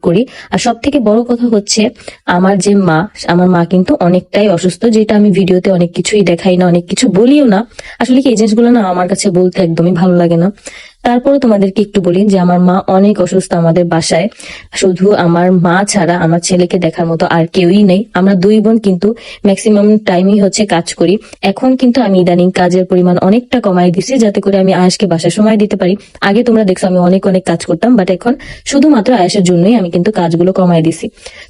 করি। আর সব থেকে বড় কথা হচ্ছে আমার যে মা, আমার মা কিন্তু অনেকটাই অসুস্থ, যেটা আমি ভিডিওতে অনেক কিছুই দেখাই না, অনেক কিছু বলিও না। আসলে কি এই জিনিসগুলো না আমার কাছে বলতে একদমই ভালো লাগে না। তারপরে তোমাদেরকে একটু বলি যে আমার মা অনেক অসুস্থ আমাদের বাসায়। শুধু আমার মা ছাড়া আমার ছেলেকে দেখার মতো আর কেউই নেই। আমরা দুই বোন কিন্তু ম্যাক্সিমাম টাইমই হচ্ছে কাজ করি। এখন কিন্তু আমি ইদানিং কাজের পরিমাণ অনেকটা কমাই দিছি, যাতে করে আমি আয়েশকে বাসায় সময় দিতে পারি। আগে তোমরা দেখছো আমি অনেক অনেক কাজ করতাম, বাট এখন শুধুমাত্র আয়েশের জন্যই আমি কিন্তু কাজগুলো কমাই দিছি।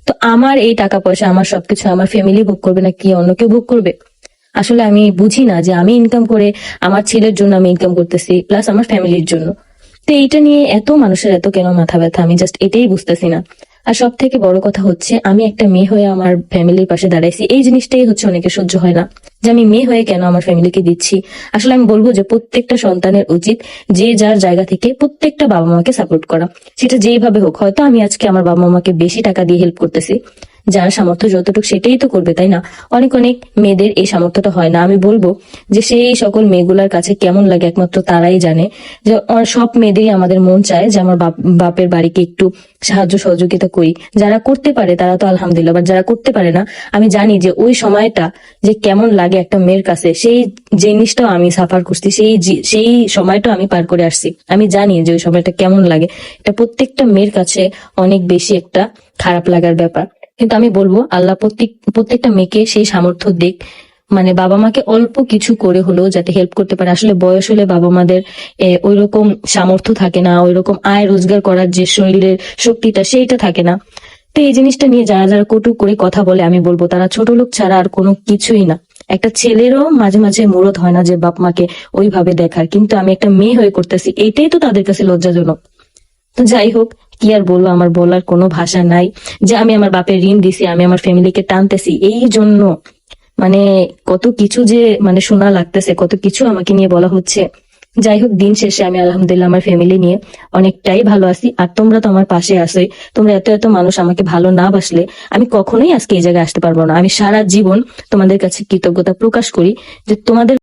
তো আমার এই টাকা পয়সা, আমার সবকিছু আমার ফ্যামিলি ভোগ করবে না কি অন্য কেউ ভোগ করবে? আসলে আমি বুঝি না যে আমি ইনকাম করে আমার ছেলের জন্য আমি ইনকাম করতেছি, প্লাস আমার ফ্যামিলির জন্য। তো এইটা নিয়ে এত মানুষের এত কেন মাথা ব্যথা, আমি জাস্ট এটাই বুঝতেছি না। আর সব থেকে বড় কথা হচ্ছে আমি একটা মেয়ে হয়ে আমার ফ্যামিলির পাশে দাঁড়াইছি, এই জিনিসটাই হচ্ছে অনেকে সহ্য হয় না, যে আমি মেয়ে হয়ে কেন আমার ফ্যামিলিকে দিচ্ছি। আসলে আমি বলবো যে প্রত্যেকটা সন্তানের উচিত যে যার জায়গা থেকে প্রত্যেকটা বাবা মাকে সাপোর্ট করা, সেটা যেইভাবে হোক। হয়তো আমি আজকে আমার বাবা মাকে বেশি টাকা দিয়ে হেল্প করতেছি, যার সামর্থ্য যতটুকু সেটাই তো করবে, তাই না? অনেক অনেক মেয়েদের এই সামর্থ্যটা হয় না। আমি বলবো যে সেই সকল মেয়েগুলার কাছে কেমন লাগে একমাত্র তারাই জানে। যে সব মেয়েদেরই আমাদের মন চায় যে আমার বাপের বাড়িকে একটু সাহায্য সহযোগিতা করি। যারা করতে পারে তারা তো আলহামদুলিল্লাহ, বাট যারা করতে পারে না, আমি জানি যে ওই সময়টা যে কেমন লাগে একটা মেয়ের কাছে, সেই জিনিসটাও আমি সাফার করছি, সেই সময়টা আমি পার করে আসছি। আমি জানি যে ওই সময়টা কেমন লাগে। এটা প্রত্যেকটা মেয়ের কাছে অনেক বেশি একটা খারাপ লাগার ব্যাপার। কিন্তু আমি বলবো আল্লাহ প্রত্যেকটা মেয়েকে সেই সামর্থ্য দিক, মানে বাবা মাকে অল্প কিছু করে হলেও যাতে হেল্প করতে পারে। আসলে বয়স হলে বাবা মাদের ওই রকম সামর্থ্য থাকে না, ওই রকম আয় রোজগার করার যে শরীরের শক্তিটা সেইটা থাকে না। তো এই জিনিসটা নিয়ে যারা যারা কটু করে কথা বলে, আমি বলবো তারা ছোট লোক ছাড়া আর কোনো কিছুই না। একটা ছেলেরও মাঝে মাঝে মুরত হয় না যে বাপ মাকে ওইভাবে দেখার, কিন্তু আমি একটা মেয়ে হয়ে করতেছি, এইটাই তো তাদের কাছে লজ্জাজনক। তো যাই হোক, কি আর বলবো, আমার বলার কোনো ভাষা নাই। যে আমি আমার বাপের ঋণ দিছি, আমি আমার ফ্যামিলিকে টানতেছি এই জন্য, মানে কত কিছু যে মানে শোনা লাগতেছে, কত কিছু আমাকে নিয়ে বলা হচ্ছে। যাই হোক, দিন শেষে আমি আলহামদুলিল্লাহ আমার ফ্যামিলি নিয়ে অনেকটাই ভালো আছি। আর তোমরা তো আমার পাশে আছোই। তোমরা এত এত মানুষ আমাকে ভালো না বাসলে আমি কখনোই আজকে এই জায়গায় আসতে পারবো না। আমি সারা জীবন তোমাদের কাছে কৃতজ্ঞতা প্রকাশ করি যে তোমাদের